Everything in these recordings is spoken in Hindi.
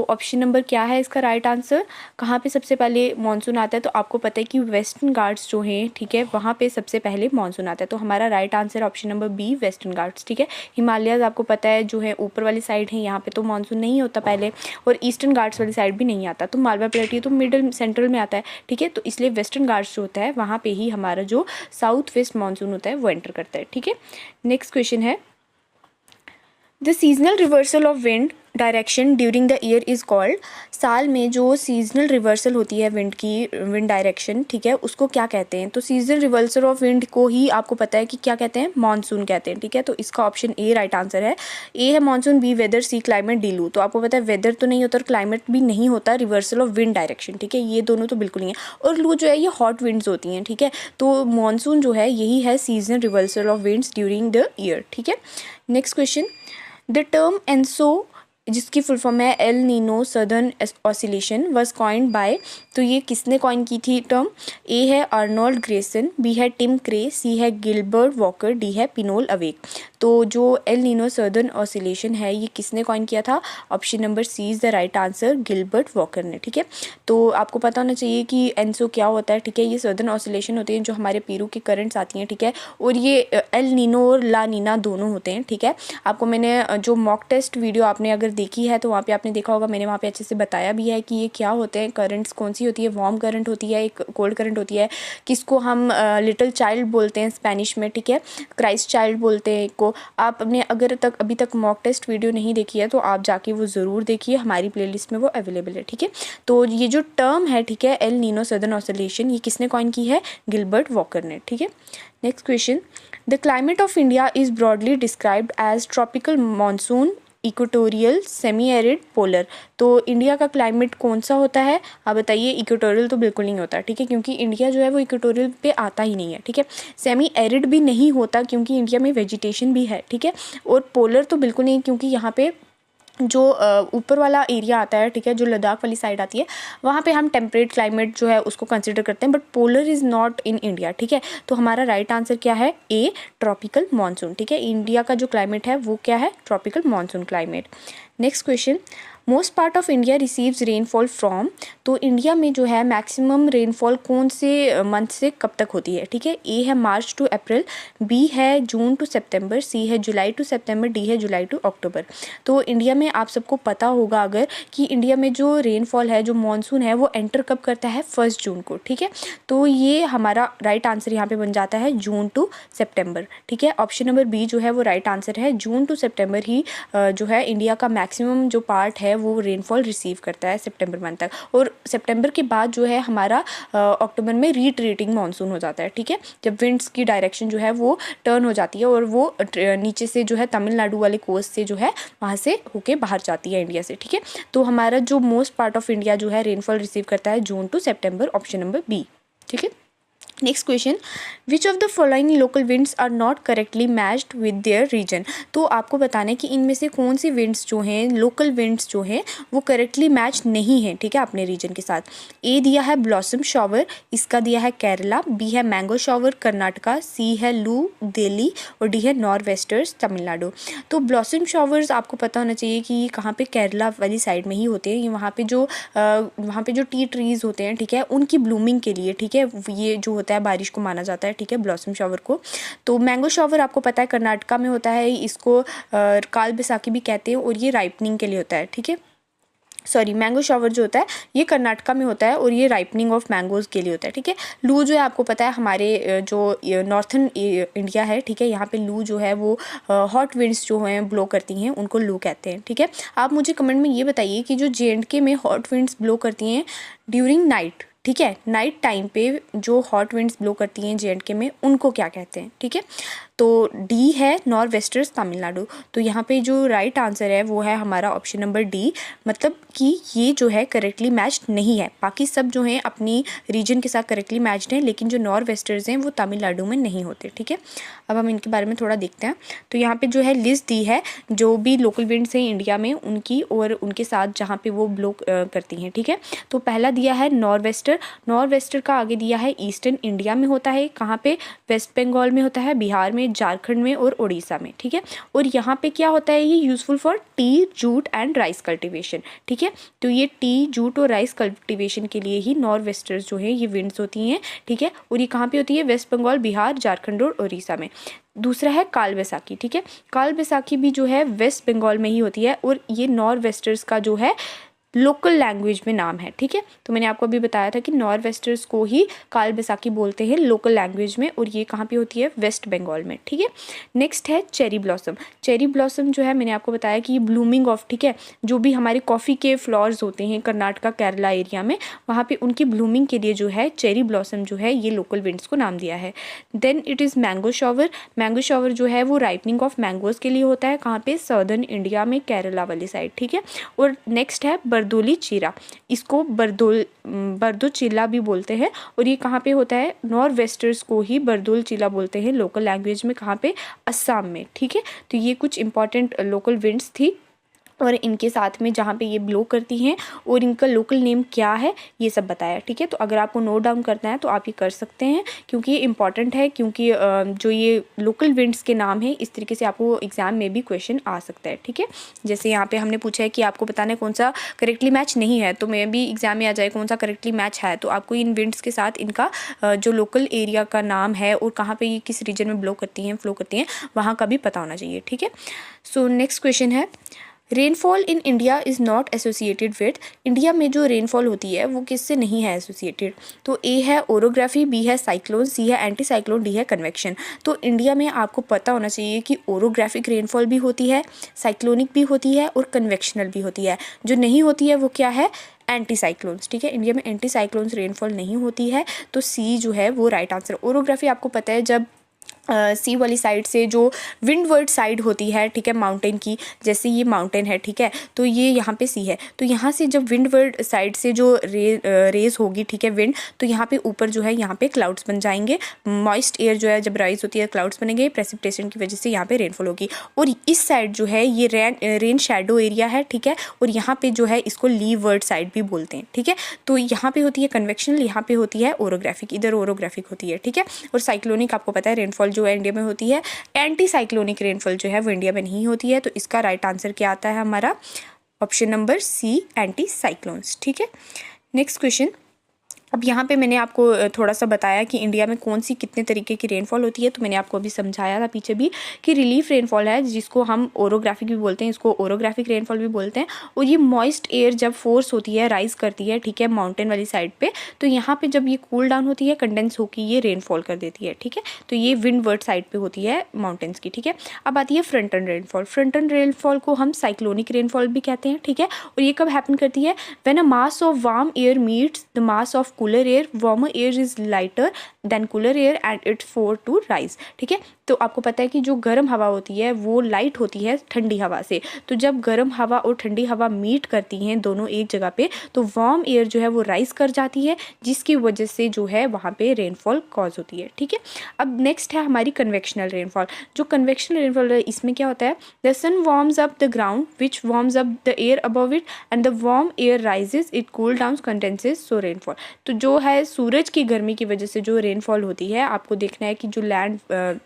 ऑप्शन नंबर क्या है इसका राइट आंसर? कहाँ पे सबसे पहले मानसून आता है? तो आपको पता है कि वेस्टर्न घाट्स जो हैं, ठीक है, वहाँ पे सबसे पहले मानसून आता है। तो हमारा right answer option number B Western Ghats, ठीक है। हिमालयाज आपको पता है जो है ऊपर वाली साइड है, यहाँ पे तो मानसून नहीं होता पहले, और ईस्टर्न घाट्स वाली साइड भी नहीं आता। तो मालवा प्लेटू तो मिडल सेंट्रल में आता है, ठीक है। तो इसलिए वेस्टर्न घाट्स जो होता है वहाँ पे ही हमारा जो साउथ वेस्ट मानसून होता है वो एंटर करता है, ठीक है। नेक्स्ट क्वेश्चन है, the seasonal reversal of wind direction during the year is called. साल में जो सीजनल रिवर्सल होती है विंड की, विंड डायरेक्शन, ठीक है, उसको क्या कहते हैं? तो सीजनल रिवर्सल ऑफ विंड को ही आपको पता है कि क्या कहते हैं? मानसून कहते हैं, ठीक है। तो इसका ऑप्शन ए राइट आंसर है। ए है मानसून, बी वेदर, सी क्लाइमेट, डी लू। तो आपको पता है वेदर तो नहीं होता और क्लाइमेट भी नहीं होता, रिवर्सल ऑफ विंड डायरेक्शन, ठीक है, ये दोनों तो बिल्कुल नहीं है। और लू जो है ये हॉट विंड्स होती हैं, ठीक है। तो मानसून जो है यही है seasonal reversal of winds during the year, ठीक है। Next question, the term ENSO, जिसकी फुल फॉर्म है El Nino southern oscillation, was coined by. तो ये किसने कॉइन की थी टर्म? ए है आर्नोल्ड ग्रेसन, बी है टिम क्रे, सी है गिलबर्ट वॉकर, डी है पिनोल अवेक। तो जो एल नीनो सदर्न ऑसिलेशन है ये किसने कॉइन किया था? Option number C is the right answer, Gilbert Walker ने, ठीक है। तो आपको पता होना चाहिए कि एनसो क्या होता है, ठीक है। ये सदर्न ऑसिलेशन होते हैं जो हमारे पेरू के करंट्स आती हैं, ठीक है। और ये एल नीनो और ला नीना दोनों होते हैं, ठीक है। आपको मैंने जो मॉक टेस्ट वीडियो आपने अगर देखी है तो वहाँ पे आपने देखा होगा, मैंने वहाँ पे अच्छे से बताया भी है कि ये क्या होते हैं करंट्स, कौन सी होती है, वार्म करंट होती है, एक कोल्ड करंट होती है, किसको हम लिटिल चाइल्ड बोलते हैं स्पेनिश में, ठीक है, क्राइस्ट चाइल्ड बोलते हैं एक को। आप अपने अभी तक मॉक टेस्ट वीडियो नहीं देखी है तो आप जाके वो ज़रूर देखिए, हमारी प्लेलिस्ट में वो अवेलेबल है, ठीक है। तो ये जो टर्म है, ठीक है, एल नीनो सदर्न ऑसिलेशन, ये किसने कॉइन की है? गिलबर्ट वॉकर ने, ठीक है। Next question, the climate of India is broadly described as tropical monsoon, equatorial, semi arid, polar. तो इंडिया का क्लाइमेट कौन सा होता है? आप बताइए। इक्वेटोरियल तो बिल्कुल नहीं होता, ठीक है, क्योंकि इंडिया जो है वो इक्वेटोरियल पे आता ही नहीं है, ठीक है। सेमी एरिड भी नहीं होता क्योंकि इंडिया में वेजिटेशन भी है, ठीक है। और पोलर तो बिल्कुल नहीं, क्योंकि यहाँ पे जो ऊपर वाला एरिया आता है, ठीक है, जो लद्दाख वाली साइड आती है, वहाँ पे हम टेम्परेट क्लाइमेट जो है उसको कंसिडर करते हैं, but polar is not in India, ठीक है। तो हमारा राइट आंसर क्या है? ए, ट्रॉपिकल मानसून, ठीक है। इंडिया का जो क्लाइमेट है वो क्या है? Tropical monsoon climate. Next question, most part of India receives rainfall from. तो इंडिया में जो है मैक्सिमम रेनफॉल कौन से मंथ से कब तक होती है, ठीक है। ए है मार्च टू अप्रैल, बी है जून टू सितंबर, सी है जुलाई टू सितंबर, डी है जुलाई टू अक्टूबर। तो इंडिया में आप सबको पता होगा अगर कि इंडिया में जो रेनफॉल है, जो मानसून है, वो एंटर कब करता है? 1 जून को, ठीक है। तो ये हमारा राइट आंसर यहाँ पे बन जाता है जून टू सितंबर, ठीक है। ऑप्शन नंबर बी जो है वो राइट आंसर है, जून टू सितंबर ही जो है इंडिया का मैक्सिमम जो पार्ट है वो रेनफॉल रिसीव करता है सितंबर मंथ तक। और सितंबर के बाद जो है हमारा अक्टूबर में रीट्रेटिंग मानसून हो जाता है, ठीक है, जब विंड्स की डायरेक्शन जो है वो टर्न हो जाती है और वो नीचे से जो है तमिलनाडु वाले कोस्ट से जो है वहाँ से होके बाहर जाती है इंडिया से, ठीक है। तो हमारा जो मोस्ट पार्ट ऑफ इंडिया जो है रेनफॉल रिसीव करता है जून टू सितंबर, ऑप्शन नंबर बी, ठीक है। Next question, which of the following local winds are not correctly matched with their region. तो आपको बताना है कि इनमें से कौन सी विंड्स जो हैं, लोकल विंड्स जो हैं, वो करेक्टली मैच नहीं हैं, ठीक है, अपने रीजन के साथ। ए दिया है ब्लॉसम शॉवर, इसका दिया है केरला, बी है मैंगो शॉवर कर्नाटका, सी है लू दिल्ली, और डी है नॉर्थ वेस्टर्स तमिलनाडु। तो ब्लॉसम शॉवर्स आपको पता होना चाहिए कि ये कहाँ पे केरला वाली साइड में ही होते हैं। ये वहाँ पे जो टी ट्रीज़ होते हैं, ठीक है, उनकी ब्लूमिंग के लिए, ठीक है, ये जो होता है बारिश को माना जाता है, ठीक है, ब्लॉसम शॉवर को। तो मैंगो शॉवर आपको पता है कर्नाटका में होता है, इसको काल बैसाखी भी कहते हैं, और ये राइपनिंग के लिए होता है, ठीक है। सॉरी, मैंगो शॉवर जो होता है ये कर्नाटका में होता है और ये राइपनिंग ऑफ मैंगोज़ के लिए होता है, ठीक है। लू जो है आपको पता है हमारे जो नॉर्थन इंडिया है, ठीक है, यहाँ पे लू जो है वो हॉट विंड्स जो हैं ब्लो करती हैं, उनको लू कहते हैं, ठीक है। आप मुझे कमेंट में ये बताइए कि जो J&K में हॉट विंड्स ब्लो करती हैं ड्यूरिंग नाइट, ठीक है, नाइट टाइम पे जो हॉट विंड्स ब्लो करती हैं J&K में, उनको क्या कहते हैं, ठीक है। तो डी है नॉर्थ वेस्टर्स तमिलनाडु। तो यहाँ पे जो राइट आंसर है वो है हमारा ऑप्शन नंबर डी, मतलब कि ये जो है करेक्टली मैच्ड नहीं है। बाकी सब जो हैं अपनी रीजन के साथ करेक्टली मैच्ड हैं, लेकिन जो नॉर्थ वेस्टर्स हैं वो तमिलनाडु में नहीं होते, ठीक है। अब हम इनके बारे में थोड़ा देखते हैं। तो यहाँ पे जो है लिस्ट दी है जो भी लोकल विंड्स हैं इंडिया में उनकी, और उनके साथ जहाँ पे वो ब्लो करती हैं, ठीक है। तो पहला दिया है नॉर्थ वेस्टर का आगे दिया है ईस्टर्न इंडिया में होता है, कहाँ पे? वेस्ट बंगाल में होता है, बिहार में, हैं झारखंड में और उड़ीसा में, ठीक है। और यहाँ पे क्या होता है, ये useful for T, jute and rice cultivation, ठीक है। तो ये टी, जूट और राइस कल्टीवेशन के लिए ही नॉर्थ वेस्टर्स जो है ये विंड्स होती हैं, ठीक है। और ये कहाँ पे होती है, वेस्ट बंगाल, बिहार, झारखंड और उड़ीसा में। दूसरा है काल बैसाखी, ठीक है। काल बैसाखी भी जो है वेस्ट बंगाल में ही होती है और ये नॉर्थ वेस्टर्स का जो है लोकल लैंग्वेज में नाम है, ठीक है। तो मैंने आपको अभी बताया था कि नॉर्थ वेस्टर्स को ही काल बैसाखी बोलते हैं लोकल लैंग्वेज में, और ये कहाँ पे होती है, वेस्ट बंगाल में, ठीक है। नेक्स्ट है चेरी ब्लॉसम। चेरी ब्लॉसम जो है मैंने आपको बताया कि ये ब्लूमिंग ऑफ, ठीक है, जो भी हमारे कॉफ़ी के फ्लावर्स होते हैं कर्नाटका केरला एरिया में, वहाँ पे उनकी ब्लूमिंग के लिए जो है चेरी ब्लॉसम जो है ये लोकल विंड्स को नाम दिया है। Then it is mango shower. Mango shower जो है वो राइपनिंग ऑफ मैंगोज़ के लिए होता है, कहाँ पे, सदर्न इंडिया में, केरला वाली साइड, ठीक है। और नेक्स्ट है बरदोली चीरा, इसको बरदो चिल्ला भी बोलते हैं, और ये कहाँ पे होता है, नॉर्थ वेस्टर्स को ही बरदोल चिल्ला बोलते हैं लोकल लैंग्वेज में, कहाँ पे, असम में, ठीक है। तो ये कुछ इंपॉर्टेंट लोकल विंड्स थी और इनके साथ में जहाँ पे ये ब्लो करती हैं और इनका लोकल नेम क्या है ये सब बताया, ठीक है। तो अगर आपको नोट डाउन करना है तो आप ये कर सकते हैं, क्योंकि ये इंपॉर्टेंट है, क्योंकि जो ये लोकल विंड्स के नाम है इस तरीके से आपको एग्जाम में भी क्वेश्चन आ सकता है, ठीक है। जैसे यहाँ पे हमने पूछा है कि आपको बताना है कौन सा करेक्टली मैच नहीं है, तो मैं भी एग्जाम में आ जाए कौन सा करेक्टली मैच है, तो आपको इन विंड्स के साथ इनका जो लोकल एरिया का नाम है और कहाँ पे ये किस रीजन में ब्लो करती हैं, फ्लो करती हैं, वहाँ का भी पता होना चाहिए, ठीक है। सो नेक्स्ट क्वेश्चन है, rainfall in India is not associated with, India में जो रेनफॉल होती है वो किससे नहीं है एसोसिएटेड। तो ए है ओरोग्राफी, बी है साइक्लोन, सी है एंटी साइक्लोन, डी है कन्वेक्शन। तो इंडिया में आपको पता होना चाहिए कि ओरोग्राफिक रेनफॉल भी होती है, साइक्लोनिक भी होती है और कन्वेक्शनल भी होती है। जो नहीं होती है वो क्या है, एंटी साइक्लोन्स, ठीक है। इंडिया में एंटी साइक्लोन्स रेनफॉल नहीं होती है, तो सी जो है वो राइट आंसर। ओरोग्राफी आपको पता है जब सी वाली साइड से जो विंडवर्ड साइड होती है, ठीक है, माउंटेन की, जैसे ये माउंटेन है, ठीक है, तो ये यहाँ पे सी है, तो यहाँ से जब विंडवर्ड साइड से जो रेज होगी, ठीक है, विंड, तो यहाँ पे ऊपर जो है यहाँ पे क्लाउड्स बन जाएंगे, मॉइस्ट एयर जो है जब राइज होती है क्लाउड्स बनेंगे, प्रेसिपिटेशन की वजह से यहाँ पे रेनफॉल होगी। और इस साइड जो है ये रेन शैडो एरिया है, ठीक है, और यहाँ पे जो है इसको लीवर्ड साइड भी बोलते हैं, ठीक है। तो यहाँ पे होती है कन्वेक्शनल, यहाँ पे होती है ओरोग्राफिक, इधर ओरोग्राफिक होती है, ठीक है। और साइक्लोनिक आपको पता है रेनफॉल जो है इंडिया में होती है, एंटी साइक्लोनिक रेनफॉल जो है वो इंडिया में नहीं होती है। तो इसका राइट आंसर क्या आता है हमारा, option number C, anti cyclones, ठीक है। नेक्स्ट क्वेश्चन, अब यहाँ पे मैंने आपको थोड़ा सा बताया कि इंडिया में कौन सी कितने तरीके की रेनफॉल होती है, तो मैंने आपको अभी समझाया था पीछे भी कि रिलीफ रेनफॉल है जिसको हम ओरोग्राफिक भी बोलते हैं, इसको ओरोग्राफिक रेनफॉल भी बोलते हैं। और ये मॉइस्ट एयर जब फोर्स होती है, राइज करती है, ठीक है, माउंटेन वाली साइड पे, तो यहाँ पे जब ये कूल डाउन होती है, कंडेंस होकर ये रेनफॉल कर देती है, ठीक है। तो ये विंडवर्ड साइड पे होती है माउंटेन्स की, ठीक है। अब आती है front end rainfall. Front end rainfall को हम साइक्लोनिक रेनफॉल भी कहते हैं, ठीक है। और ये कब हैपन करती है, when a mass of warm air meets the mass of cooler air, warmer air is lighter than cooler air and it's forced to rise, ठीक है। तो आपको पता है कि जो गर्म हवा होती है वो लाइट होती है ठंडी हवा से, तो जब गर्म हवा और ठंडी हवा मीट करती हैं दोनों एक जगह पे, तो वार्म एयर जो है वो राइज कर जाती है, जिसकी वजह से जो है वहाँ पे रेनफॉल कॉज होती है, ठीक है। अब नेक्स्ट है हमारी कन्वेक्शनल रेनफॉल। जो कन्वेक्शनल रेनफॉल है इसमें क्या होता है, the sun warms up the ground which warms up the air above it and the warm air rises, it cool down condenses, so rainfall. तो जो है सूरज की गर्मी की वजह से जो रेनफॉल होती है, आपको देखना है कि जो लैंड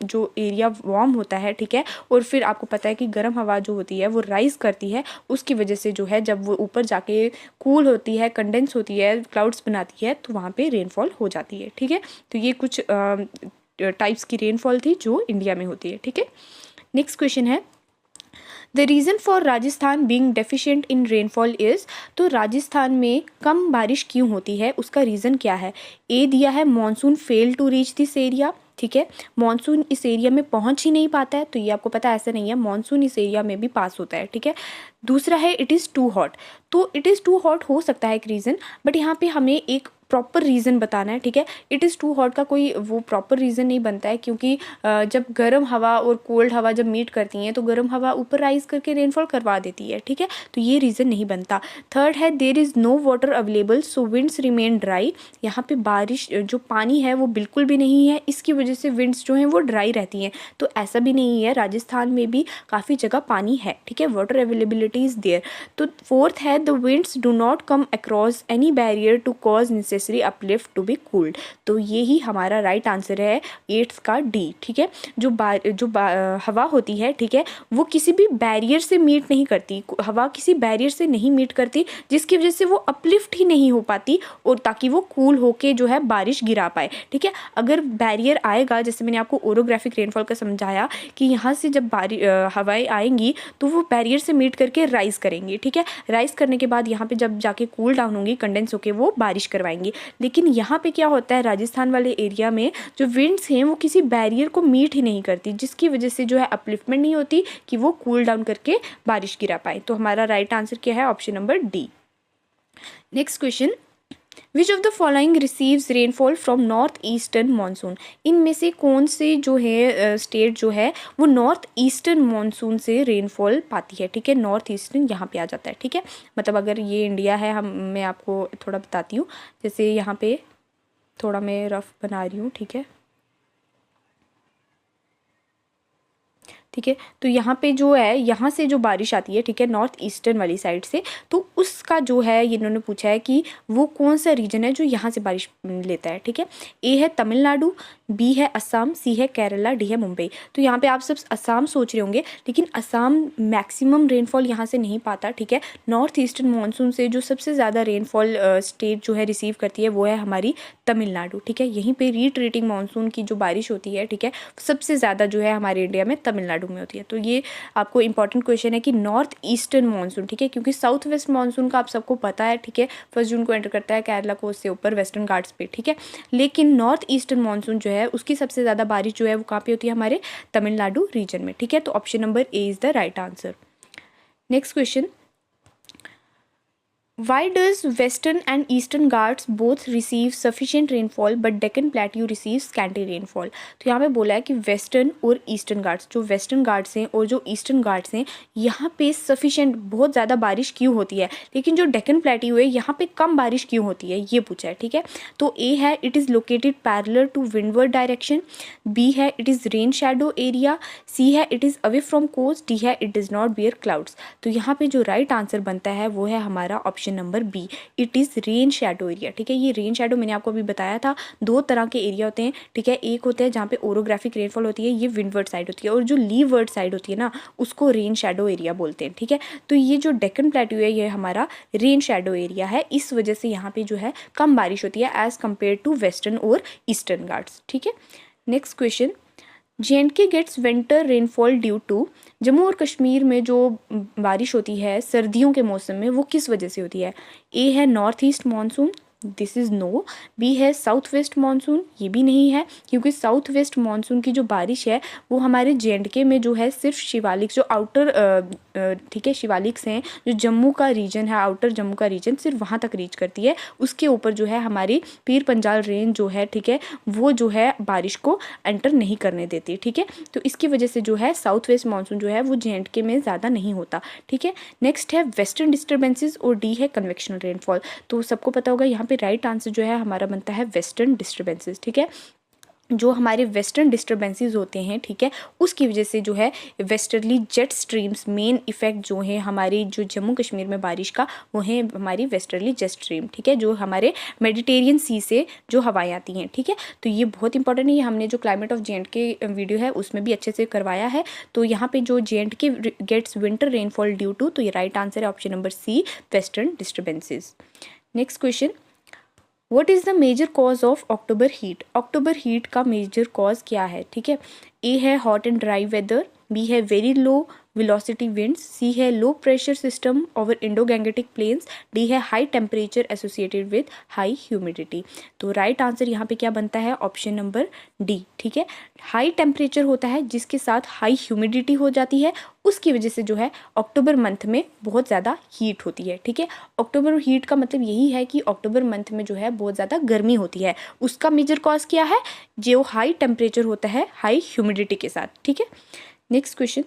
जो एरिया वार्म होता है, ठीक है, और फिर आपको पता है कि गर्म हवा जो होती है वो राइज करती है, उसकी वजह से जो है जब वो ऊपर जाके कूल होती है, कंडेंस होती है, क्लाउड्स बनाती है, तो वहाँ पे रेनफॉल हो जाती है, ठीक है। तो ये कुछ टाइप्स की रेनफॉल थी जो इंडिया में होती है, ठीक है। नेक्स्ट क्वेश्चन है, the reason for Rajasthan being deficient in rainfall is, तो राजस्थान में कम बारिश क्यों होती है, उसका रीज़न क्या है। ए दिया है monsoon fail to reach this area, ठीक है, मॉनसून इस एरिया में पहुंच ही नहीं पाता है, तो ये आपको पता है ऐसा नहीं है, मॉनसून इस एरिया में भी पास होता है, ठीक है। दूसरा है इट इज़ टू हॉट, तो इट इज़ टू हॉट हो सकता है एक रीज़न, बट यहाँ पे हमें एक प्रॉपर रीज़न बताना है, ठीक है। इट इज़ टू हॉट का कोई वो प्रॉपर रीज़न नहीं बनता है, क्योंकि जब गर्म हवा और कोल्ड हवा जब मीट करती हैं तो गर्म हवा ऊपर राइज करके रेनफॉल करवा देती है, ठीक है, तो ये रीज़न नहीं बनता। थर्ड है there is no water available so winds remain dry, यहाँ पे बारिश जो पानी है वो बिल्कुल भी नहीं है, इसकी वजह से विंड्स जो हैं वो ड्राई रहती हैं, तो ऐसा भी नहीं है, राजस्थान में भी काफ़ी जगह पानी है, ठीक है, वाटर अवेलेबिलिटी इज़ देयर। तो फोर्थ है the winds do not come across any barrier to cause necessary uplift to be cooled. तो ये ही हमारा राइट आंसर है 8th का डी, ठीक है। जो हवा होती है, ठीक है, वो किसी भी बैरियर से मीट नहीं करती, हवा किसी बैरियर से नहीं मीट करती, जिसकी वजह से वो अपलिफ्ट ही नहीं हो पाती और ताकि वो कूल होके जो है बारिश गिरा पाए, ठीक है। अगर बैरियर आएगा, जैसे मैंने आपको ओरोग्राफिक रेनफॉल का समझाया कि यहाँ से जब हवाएं आएंगी तो वो बैरियर से मीट करके राइज करेंगी, ठीक है। राइज करने के बाद यहाँ पे जब जाके कूल डाउन होंगी, कंडेंस होके वो बारिश करवाएंगी। लेकिन यहाँ पे क्या होता है, राजस्थान वाले एरिया में जो विंड्स हैं वो किसी बैरियर को मीट ही नहीं करती, जिसकी वजह से जो है अपलिफ्टमेंट नहीं होती कि वो कूल डाउन करके बारिश गिरा पाए। तो हमारा राइट आंसर क्या है, option number D. Next question, which of the following receives rainfall from north eastern monsoon. इनमें से कौन से जो है स्टेट जो है वो नॉर्थ ईस्टर्न मानसून से रेनफॉल पाती है, ठीक है। नॉर्थ ईस्टर्न यहाँ पे आ जाता है, ठीक है। मतलब अगर ये इंडिया है, मैं आपको थोड़ा बताती हूँ, जैसे यहाँ पे थोड़ा मैं रफ बना रही हूँ, ठीक है, ठीक है। तो यहाँ पे जो है, यहाँ से जो बारिश आती है, ठीक है, नॉर्थ ईस्टर्न वाली साइड से, तो उसका जो है ये इन्होंने पूछा है कि वो कौन सा रीजन है जो यहाँ से बारिश लेता है, ठीक है। ए है तमिलनाडु, बी है असम, सी है केरला, डी है मुंबई। तो यहाँ पे आप सब असम सोच रहे होंगे, लेकिन असम मैक्सिमम रेनफॉल यहाँ से नहीं पाता, ठीक है। नॉर्थ ईस्टर्न मानसून से जो सबसे ज़्यादा रेनफॉल स्टेट जो है रिसीव करती है वो है हमारी तमिलनाडु, ठीक है। यहीं पे रीट्रेटिंग मानसून की जो बारिश होती है, ठीक है, सबसे ज़्यादा जो है हमारे इंडिया में तमिलनाडु में होती है। तो ये आपको इंपॉर्टेंट क्वेश्चन है कि नॉर्थ ईस्टर्न मानसून, ठीक है, क्योंकि साउथ वेस्ट मानसून का आप सबको पता है, ठीक है, 1 जून को एंटर करता है केरला को, उससे ऊपर वेस्टर्न घाट्स पे, ठीक है। लेकिन नॉर्थ ईस्टर्न मानसून जो है उसकी सबसे ज़्यादा बारिश जो है वो कहाँ पे होती है, हमारे तमिलनाडु रीजन में, ठीक है। तो option number A is the right answer. Next question, Why does Western and Eastern Ghats both receive sufficient rainfall but Deccan Plateau receives scanty rainfall? तो यहाँ पे बोला है कि वेस्टर्न और ईस्टर्न घाट्स, जो वेस्टर्न घाट्स हैं और जो ईस्टर्न घाट्स हैं, यहाँ पे सफिशिएंट बहुत ज़्यादा बारिश क्यों होती है, लेकिन जो डेक्कन प्लेट्यू है यहाँ पे कम बारिश क्यों होती है, ये पूछा है, ठीक है। तो ए है it is located parallel to windward direction, B है it is rain shadow area, C है it is away from coast, D है it does not bear clouds. तो यहाँ पे जो राइट आंसर बनता है वो है हमारा option number B, it is rain shadow area, ठीक है। ये रेन शैडो मैंने आपको अभी बताया था, 2 तरह के एरिया होते हैं, ठीक है। एक होता है जहाँ पे ओरोग्राफिक रेनफॉल होती है, ये विंडवर्ड साइड होती है, और जो लीवर्ड साइड होती है ना, उसको रेन शैडो एरिया बोलते हैं, ठीक है। तो ये जो डेक्कन प्लेट्यू है ये हमारा रेन शैडो एरिया है, इस वजह से यहाँ पे जो है कम बारिश होती है एज कम्पेयर टू वेस्टर्न और ईस्टर्न घाट्स, ठीक है। Next question, J&K gets winter rainfall due to. Jammu और कश्मीर में जो बारिश होती है सर्दियों के मौसम में वो किस वजह से होती है। ए है north east monsoon, this is no. B है साउथ वेस्ट मानसून, ये भी नहीं है, क्योंकि साउथ वेस्ट मानसून की जो बारिश है वो हमारे J&K में जो है सिर्फ शिवालिक जो आउटर ठीक है शिवालिक्स हैं, जो जम्मू का रीजन है, आउटर जम्मू का रीजन, सिर्फ वहाँ तक रीच करती है। उसके ऊपर जो है हमारी पीर पंजाल रेंज जो है, ठीक है, वो जो है बारिश को एंटर नहीं करने देती, ठीक है। तो इसकी वजह से जो है साउथ वेस्ट मानसून जो है वो J&K में ज़्यादा नहीं होता, ठीक है। नेक्स्ट है वेस्टर्न डिस्टर्बेंसेज और डी है कन्वेक्शनल रेनफॉल। तो सबको पता होगा यहाँ पे राइट आंसर जो है हमारा बनता है वेस्टर्न डिस्टर्बेंसेज, ठीक है। जो हमारे वेस्टर्न डिस्टर्बेंसेस होते हैं, ठीक है, उसकी वजह से जो है westerly jet streams main effect जो है हमारी जो जम्मू कश्मीर में बारिश का, वो है हमारी वेस्टर्ली जेट स्ट्रीम, ठीक है, जो हमारे मेडिटेरियन सी से जो हवाएं आती हैं, ठीक है। तो ये बहुत इंपॉर्टेंट है, ये हमने जो क्लाइमेट ऑफ J&K वीडियो है उसमें भी अच्छे से करवाया है। तो यहाँ पे जो J&K gets winter rainfall due to, तो ये राइट आंसर है option number C, western disturbances. Next question, what is the major cause of October heat. October heat का मेजर कॉज क्या है, ठीक है। ए है hot and dry weather, B है very low velocity winds, C है low pressure system over Indo Gangetic plains, D है high temperature associated with high humidity. तो राइट आंसर यहाँ पे क्या बनता है, ऑप्शन नंबर डी, ठीक है। हाई टेम्परेचर होता है जिसके साथ हाई ह्यूमिडिटी हो जाती है, उसकी वजह से जो है अक्टूबर मंथ में बहुत ज़्यादा हीट होती है, ठीक है। अक्टूबर हीट का मतलब यही है कि अक्टूबर मंथ में जो है बहुत ज़्यादा गर्मी होती है, उसका मेजर कॉज क्या है, जो हाई टेम्परेचर होता है हाई ह्यूमिडिटी के साथ, ठीक है। Next question,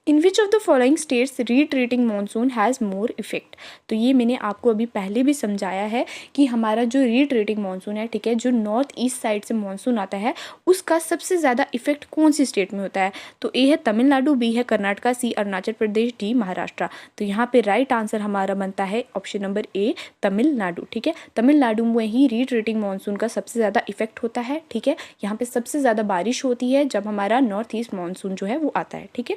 in which of the following states retreating monsoon has more effect. तो ये मैंने आपको अभी पहले भी समझाया है कि हमारा जो रिट्रीटिंग मानसून है, ठीक है, जो नॉर्थ ईस्ट साइड से मानसून आता है उसका सबसे ज़्यादा इफेक्ट कौन सी स्टेट में होता है। तो ए है तमिलनाडु, बी है कर्नाटका, सी अरुणाचल प्रदेश, डी महाराष्ट्र। तो यहाँ पे राइट आंसर हमारा बनता है ऑप्शन नंबर ए तमिलनाडु। ठीक है, तमिलनाडु में ही रिट्रीटिंग मानसून का सबसे ज़्यादा इफेक्ट होता है। ठीक है, यहाँ पे सबसे ज़्यादा बारिश होती है जब हमारा नॉर्थ ईस्ट मानसून जो है वो आता है। ठीक है,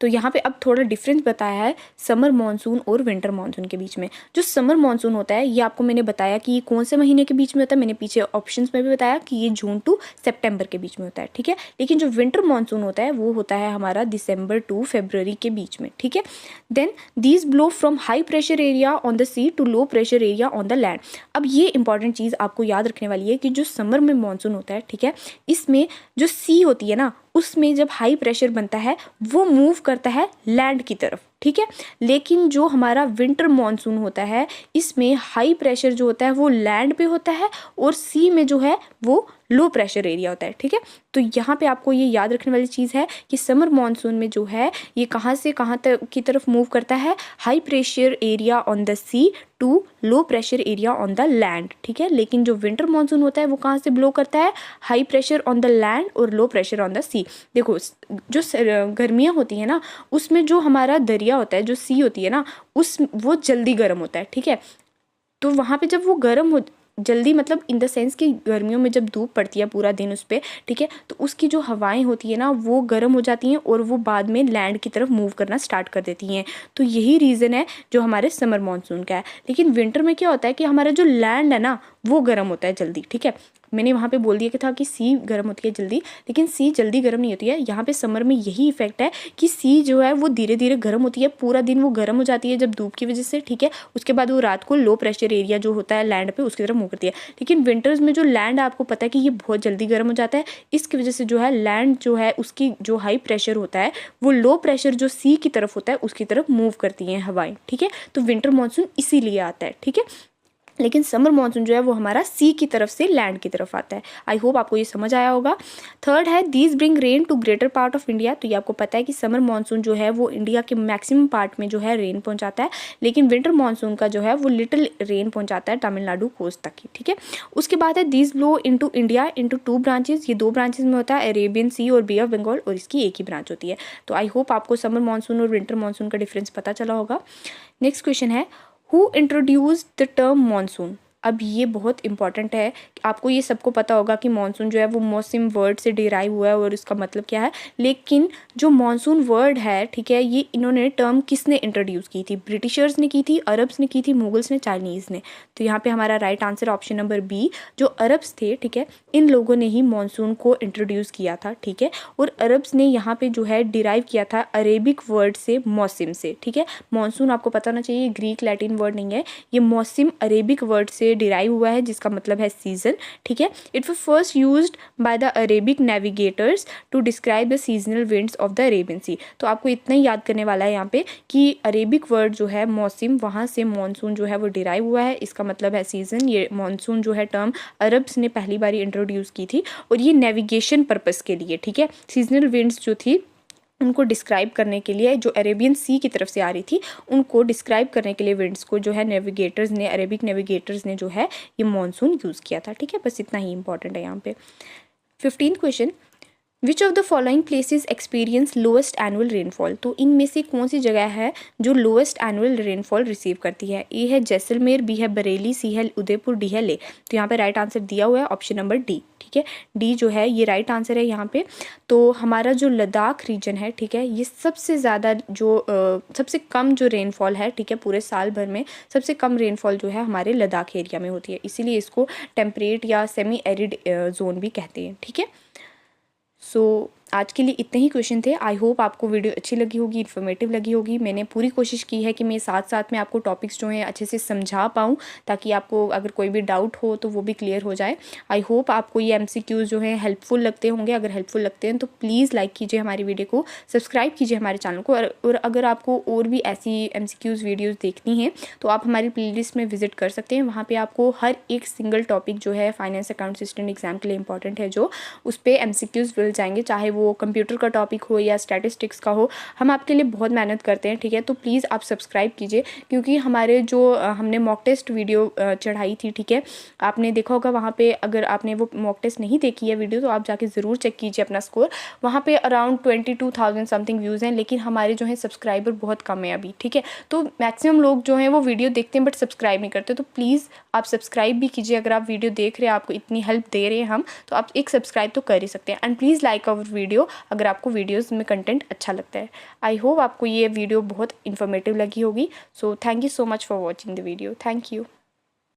तो यहाँ पे अब थोड़ा डिफरेंस बताया है समर मानसून और विंटर मानसून के बीच में। जो समर मानसून होता है ये आपको मैंने बताया कि ये कौन से महीने के बीच में होता है, मैंने पीछे ऑप्शंस में भी बताया कि ये जून टू सितंबर के बीच में होता है। ठीक है, लेकिन जो विंटर मानसून होता है वो होता है हमारा दिसंबर टू फरवरी के बीच में। ठीक है, then these blow from high pressure area on the sea to low pressure area on the land. अब ये इंपॉर्टेंट चीज़ आपको याद रखने वाली है कि जो समर में मानसून होता है, ठीक है, इसमें जो सी होती है ना उसमें जब हाई प्रेशर बनता है वो मूव करता है लैंड की तरफ। ठीक है, लेकिन जो हमारा विंटर मानसून होता है इसमें हाई प्रेशर जो होता है वो लैंड पे होता है और सी में जो है वो लो प्रेशर एरिया होता है। ठीक है, तो यहाँ पे आपको ये याद रखने वाली चीज़ है कि समर मानसून में जो है ये कहाँ से कहाँ तक की तरफ मूव करता है, high pressure area on the sea to low pressure area on the land. ठीक है, लेकिन जो विंटर मानसून होता है वो कहाँ से ब्लो करता है, high pressure on the land और लो प्रेशर ऑन द सी। देखो जो गर्मियाँ होती है ना उसमें जो हमारा दरिया होता है, जो सी होती है ना वो जल्दी गर्म होता है। ठीक है, तो वहाँ पे जब वो गर्म हो जल्दी मतलब इन द सेंस कि गर्मियों में जब धूप पड़ती है पूरा दिन उस पर, ठीक है, तो उसकी जो हवाएं होती है ना वो गर्म हो जाती हैं और वो बाद में लैंड की तरफ मूव करना स्टार्ट कर देती हैं। तो यही रीज़न है जो हमारे समर मानसून का है। लेकिन विंटर में क्या होता है कि हमारा जो लैंड है ना वो गर्म होता है जल्दी। ठीक है, मैंने वहाँ पे बोल दिया कि था कि सी गर्म होती है जल्दी, लेकिन सी जल्दी गर्म नहीं होती है। यहाँ पे समर में यही इफेक्ट है कि सी जो है वो धीरे धीरे गर्म होती है, पूरा दिन वो गर्म हो जाती है जब धूप की वजह से। ठीक है, उसके बाद वो रात को लो प्रेशर एरिया जो होता है लैंड पे उसकी तरफ मूव करती है। लेकिन विंटर्स में जो लैंड आपको पता है कि ये बहुत जल्दी गर्म हो जाता है, इसकी वजह से जो है लैंड जो है उसकी जो हाई प्रेशर होता है वो लो प्रेशर जो सी की तरफ होता है उसकी तरफ मूव करती हैं हवाएं। ठीक है, तो विंटर मानसून इसीलिए आता है। ठीक है, लेकिन समर मानसून जो है वो हमारा सी की तरफ से लैंड की तरफ आता है। आई होप आपको ये समझ आया होगा। थर्ड है these bring rain to greater part of India. तो ये आपको पता है कि समर मानसून जो है वो इंडिया के मैक्सिमम पार्ट में जो है रेन पहुंचाता है, लेकिन विंटर मानसून का जो है वो लिटिल रेन पहुंचाता है तमिलनाडु कोस्ट तक ही। ठीक है, उसके बाद है these blow into India into two branches. ये दो ब्रांचेस में होता है, अरेबियन सी और बे ऑफ बंगाल, और इसकी एक ही ब्रांच होती है। तो आई होप आपको समर मानसून और विंटर मानसून का डिफरेंस पता चला होगा। नेक्स्ट क्वेश्चन है who introduced the term monsoon. अब ये बहुत इंपॉर्टेंट है, आपको ये सबको पता होगा कि मानसून जो है वो मौसम वर्ड से डिराइव हुआ है और इसका मतलब क्या है, लेकिन जो मानसून वर्ड है, ठीक है, ये इन्होंने टर्म किसने इंट्रोड्यूस की थी, ब्रिटिशर्स ने की थी, अरब्स ने की थी, मुगल्स ने, चाइनीज़ ने। तो यहाँ पे हमारा right answer option number B, जो अरब्स थे, ठीक है, इन लोगों ने ही मानसून को इंट्रोड्यूस किया था। ठीक है, और अरब्स ने यहाँ पे जो है डिराइव किया था अरेबिक वर्ड से, मौसम से। ठीक है, मानसून आपको पता होना चाहिए ग्रीक लैटिन वर्ड नहीं है, ये मौसम अरेबिक वर्ड से डिराइव हुआ है जिसका मतलब है सीजन। ठीक है, it was first used by the Arabic navigators to describe the seasonal winds of the Arabian sea. तो आपको इतना ही याद करने वाला है यहाँ पे कि अरेबिक वर्ड जो है मौसम, वहाँ से मानसून जो है वो डिराइव हुआ है, इसका मतलब है सीजन। ये मानसून जो है टर्म अरब्स ने पहली बार इंट्रोड्यूस की थी और ये नेविगेशन पर्पस के लिए, ठीक है, सीजनल विंड्स जो थी उनको डिस्क्राइब करने के लिए, जो अरेबियन सी की तरफ से आ रही थी उनको डिस्क्राइब करने के लिए विंड्स को जो है नेविगेटर्स ने, अरेबिक नेविगेटर्स ने जो है ये मानसून यूज़ किया था। ठीक है, बस इतना ही इंपॉर्टेंट है यहाँ पे। 15th question, which of the following places experience lowest annual rainfall. तो इनमें से कौन सी जगह है जो लोएस्ट एनुअल रेनफॉल रिसीव करती है। ए है जैसलमेर, बी है बरेली, सी है उदयपुर, डी है ले। तो यहाँ पे राइट आंसर दिया हुआ है ऑप्शन नंबर डी। ठीक है, डी जो है ये राइट आंसर है यहाँ पे। तो हमारा जो लद्दाख रीजन है, ठीक है, ये सबसे ज़्यादा जो सबसे कम जो रेनफॉल है, ठीक है, पूरे साल भर में सबसे कम रेनफॉल जो है हमारे लद्दाख एरिया में होती है, इसीलिए इसको टेम्परेट या सेमी एरिड जोन भी कहते हैं। ठीक है, सो आज के लिए इतने ही क्वेश्चन थे। आई होप आपको वीडियो अच्छी लगी होगी, इन्फॉर्मेटिव लगी होगी। मैंने पूरी कोशिश की है कि मैं साथ साथ में आपको टॉपिक्स जो हैं अच्छे से समझा पाऊँ, ताकि आपको अगर कोई भी डाउट हो तो वो भी क्लियर हो जाए। आई होप आपको ये MCQs जो हैं हेल्पफुल लगते होंगे। अगर हेल्पफुल लगते हैं तो प्लीज़ लाइक कीजिए हमारी वीडियो को, सब्सक्राइब कीजिए हमारे चैनल को, और अगर आपको और भी ऐसी MCQs वीडियोज़ देखनी है तो आप हमारी प्लेलिस्ट में विजिट कर सकते हैं। वहाँ पर आपको हर एक सिंगल टॉपिक जो है फाइनेंस अकाउंट असिस्टेंट एग्जाम के लिए इंपॉर्टेंट है जो, उस पर MCQs मिल जाएंगे, चाहे वो वो कंप्यूटर का टॉपिक हो या स्टैटिस्टिक्स का हो, हम आपके लिए बहुत मेहनत करते हैं, ठीक है। तो प्लीज़ आप सब्सक्राइब कीजिए, क्योंकि हमारे जो हमने मॉक टेस्ट वीडियो चढ़ाई थी, ठीक है, आपने देखा होगा वहाँ पे। अगर आपने वो मॉक टेस्ट नहीं देखी है वीडियो तो आप जाके ज़रूर चेक कीजिए अपना स्कोर। वहाँ पे अराउंड 22,000 समथिंग व्यूज़ हैं, लेकिन हमारे जो हैं सब्सक्राइबर बहुत कम है अभी, ठीक है। तो मैक्सिमम लोग जो हैं वो वीडियो देखते हैं बट सब्सक्राइब नहीं करते। तो प्लीज़ आप सब्सक्राइब भी कीजिए। अगर आप वीडियो देख रहे हैं, आपको इतनी हेल्प दे रहे हैं हम, तो आप एक सब्सक्राइब तो कर ही सकते हैं। And please like our video अगर आपको वीडियोज़ में कंटेंट अच्छा लगता है। आई होप आपको ये वीडियो बहुत इन्फॉर्मेटिव लगी होगी। So thank you so much for watching the video. Thank you.